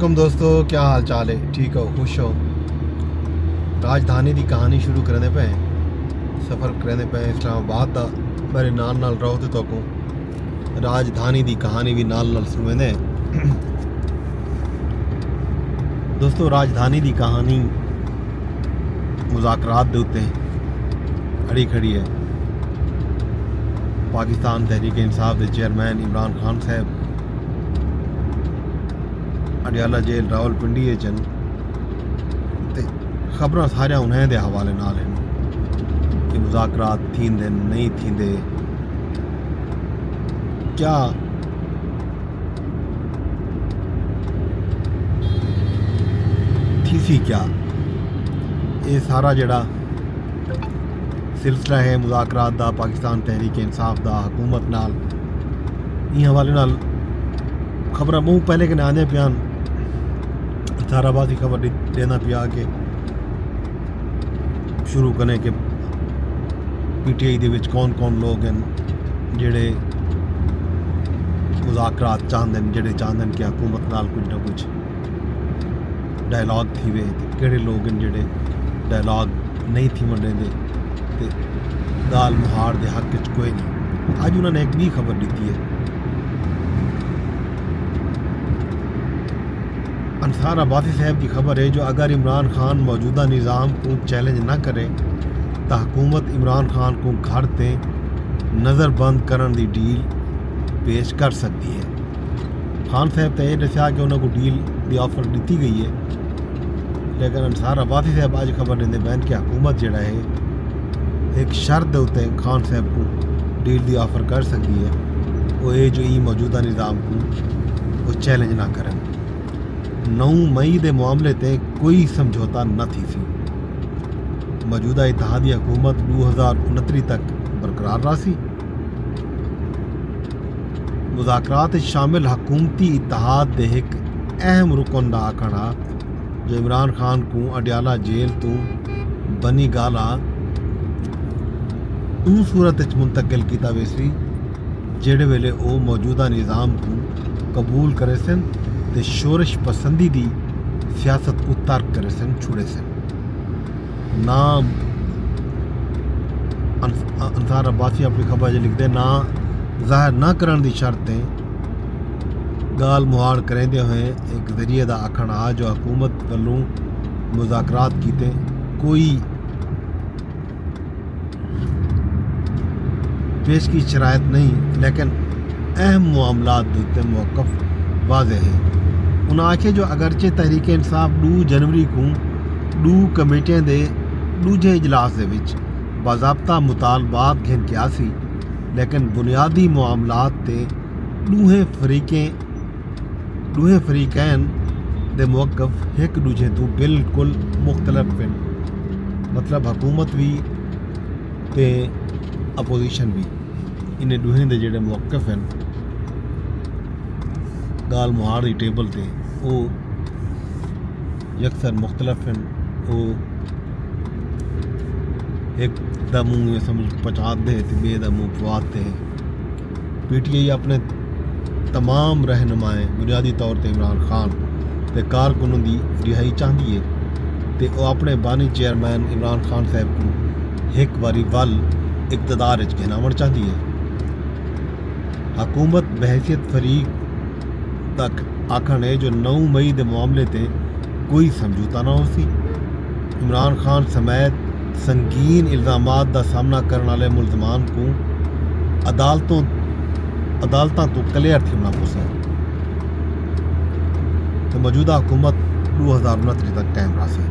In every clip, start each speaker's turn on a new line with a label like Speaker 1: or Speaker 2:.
Speaker 1: دوستو کیا حال چال ہے؟ ٹھیک ہو؟ خوش ہو؟ راجدھانی دی کہانی شروع کرنے پہ سفر کرنے پہ اسلام آباد دا میرے نال رہو تو کو راجدھانی دی کہانی بھی نال سنویں دوستو راجدھانی دی کہانی مذاکرات دے اتے کھڑی کھڑی ہے۔ پاکستان تحریک انصاف دے چیئرمین عمران خان صاحب اڈیالہ جیل راول پنڈی چن تے خبراں سارا انہیں دے حوالے نال ہیں کہ مذاکرات تھیندے نہیں تھیندے، کیا تھی کیا یہ سارا جڑا سلسلہ ہے مذاکرات دا پاکستان تحریک انصاف دا حکومت نال این حوالے نال خبراں منہ پہلے کہ آنے پیان سارا باسی خبر دینا پیا کہ شروع کرنے کہ پی ٹی آئی دے وچ کون کون لوگ ہیں جڑے مذاکرات چاہتے ہیں، جڑے چاہتے ہیں کہ حکومت نال کچھ نہ کچھ ڈائلاگ تھی وے، کہڑے لوگ ہیں جڑے ڈائلاگ نہیں تھی منڈے دے تے دال مہار دے حق وچ کوئی نہیں۔ آج انہوں نے ایک بھی خبر دیتی ہے، انصار عباسی صاحب کی خبر ہے جو اگر عمران خان موجودہ نظام کو چیلنج نہ کرے تو حکومت عمران خان کو گھر تے نظر بند کرن دی ڈیل پیش کر سکتی ہے۔ خان صاحب تے یہ دسیا کہ انہوں کو ڈیل دی آفر دیتی گئی ہے، لیکن انصار عباسی صاحب آج خبر دیندے بین کہ حکومت جڑا ہے ایک شرط ہوتے خان صاحب کو ڈیل دی آفر کر سکتی ہے، وہ یہ جو موجودہ نظام کو وہ چیلنج نہ کریں۔ 9 مئی دے معاملے تے کوئی سمجھوتا نہ تھی سی، موجودہ اتحادی حکومت 2029 تک برقرار رہی۔ مذاکرات شامل حکومتی اتحاد دے ایک اہم رکن دا آکھنا جو عمران خان کو اڈیالہ جیل تو بنی گالا ان صورت منتقل کیتا ویسی جڑے ویلے او موجودہ نظام کو قبول کرے سن تے شورش پسندی دی سیاست کو ترک کرے سن چھوڑے سن۔ نام انصار عباسی اپنی خبر لکھتے نا ظاہر نہ کرن دی شرطیں گال مہاڑ کریندے ہوئے ایک ذریعے دا آکھنا جو حکومت والوں مذاکرات کیتے کوئی پیش کی شرائط نہیں، لیکن اہم معاملات دیتے موقف واضح ہے۔ انہاں آکھے جو اگرچہ تحریک انصاف 2 جنوری کو 2 کمیٹیاں دے دوجے اجلاس دے وچ باضابطہ مطالبات گھن کیا سی، لیکن بنیادی معاملات تے دوہے فریقین دے موقف ایک دوجے تو بالکل مختلف ہیں، مطلب حکومت بھی تے اپوزیشن بھی، انہیں دوہے دے جڑے موقف ہیں گال مہار دی ٹیبل تے وہ یکسر مختلف ہیں۔ وہ ایک دا منہ سمجھ پچات دے تے بے دا منہ پوات دے۔ پی ٹی آئی اپنے تمام رہنمائیں بنیادی طور تے عمران خان تے کارکنوں دی رہائی چاہتی ہے تے وہ اپنے بانی چیئرمین عمران خان صاحب کو ایک باری ول اقتدار گھناون چاہتی ہے۔ حکومت بحیثیت فریق تک آکھن ہے جو 9 مئی دے معاملے تے کوئی سمجھوتا نہ ہو سی۔ عمران خان سمیت سنگین الزامات دا سامنا کرنے والے ملزمان کو عدالتاں تو کلیئر تھی ہونا پوسا تو موجودہ حکومت 2029 تک ٹائم راسی۔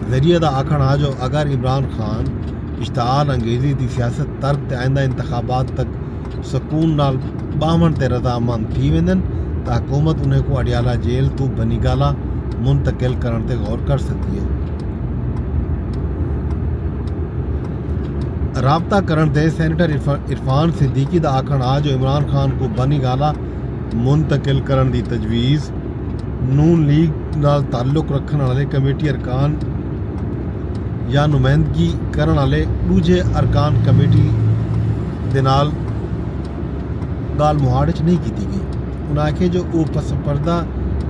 Speaker 1: ذریعے دا آکھنا جو اگر عمران خان اشتعال انگیزی دی سیاست ترک تے آئندہ انتخابات تک سکون نال باہمن تے رضامند تھی ویندن تو حکومت انہیں کو اڈیالہ جیل تو بنی گالا منتقل کرن تے غور کر سکتی ہے۔ رابطہ کرن تے سینیٹر عرفان صدیقی دا آکھنا جو عمران خان کو بنی گالا منتقل کرن دی تجویز نون لیگ نال تعلق رکھن والے کمیٹی ارکان یا نمائندگی کرن والے دوجے ارکان کمیٹی دے نال گال مہاڑ نہیں کیتی گئی۔ انہاں آکھے جو وہ پس پردہ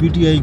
Speaker 1: PTI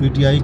Speaker 1: PTI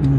Speaker 1: 2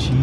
Speaker 1: 6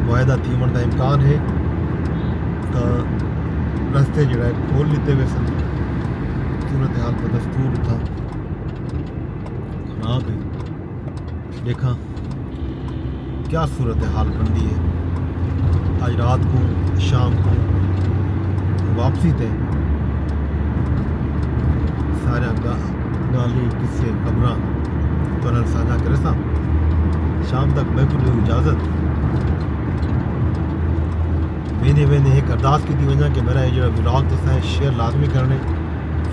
Speaker 1: معاہدہ تھیمن کا امکان ہے تو رستے جڑا ہے کھول لیتے ہوئے سن صورتحال کا دستور تھا خراب ہے دیکھا کیا صورتحال بنتی ہے آج رات کو شام کو واپسی تے سارا گالی قصے خبراں تو ساجھا کرے سا شام تک میں کو اجازت ویندے ویندے ایک ارداس کی وجہ کہ میرا یہ جو ولاگ تو ہے شیئر لازمی کرنے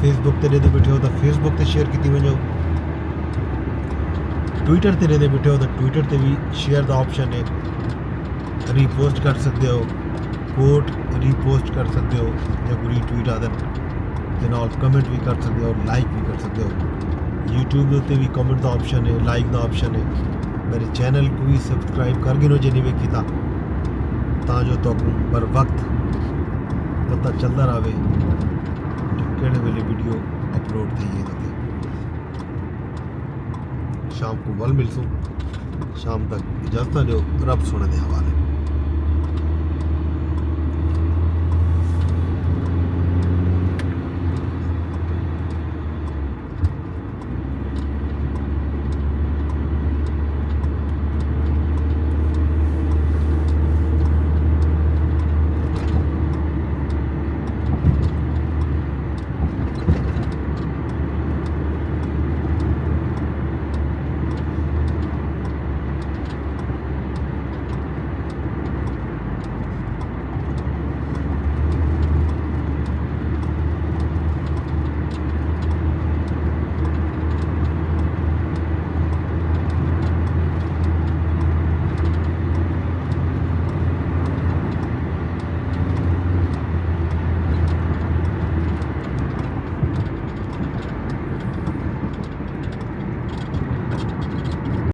Speaker 1: فیس بک تے دے بیٹھے ہو تو فیس بک تے شیئر کی وجہ ٹویٹر تے دے بیٹھے ہو تو ٹویٹر تے بھی شیئر دا آپشن ہے ری پوسٹ کر سکتے ہو کوٹ ری پوسٹ کر سکتے ہو یا کوئی ری ٹویٹ آدر تے نال کمنٹ بھی کر سکتے ہو اور لائک بھی کر سکتے ہو یوٹیوب تے بھی کمنٹ دا آپشن ہے لائک دا آپشن ہے میرے چینل کو بھی سبسکرائب کر گنو جے نہیں ویکھی تا تا جو تو پر وقت پتہ چلتا رہے کہڑے ویلے ویڈیو اپلوڈ تھی ہے شام کو ول ملسوں شام تک اجازت جو رب سونے دے حوالے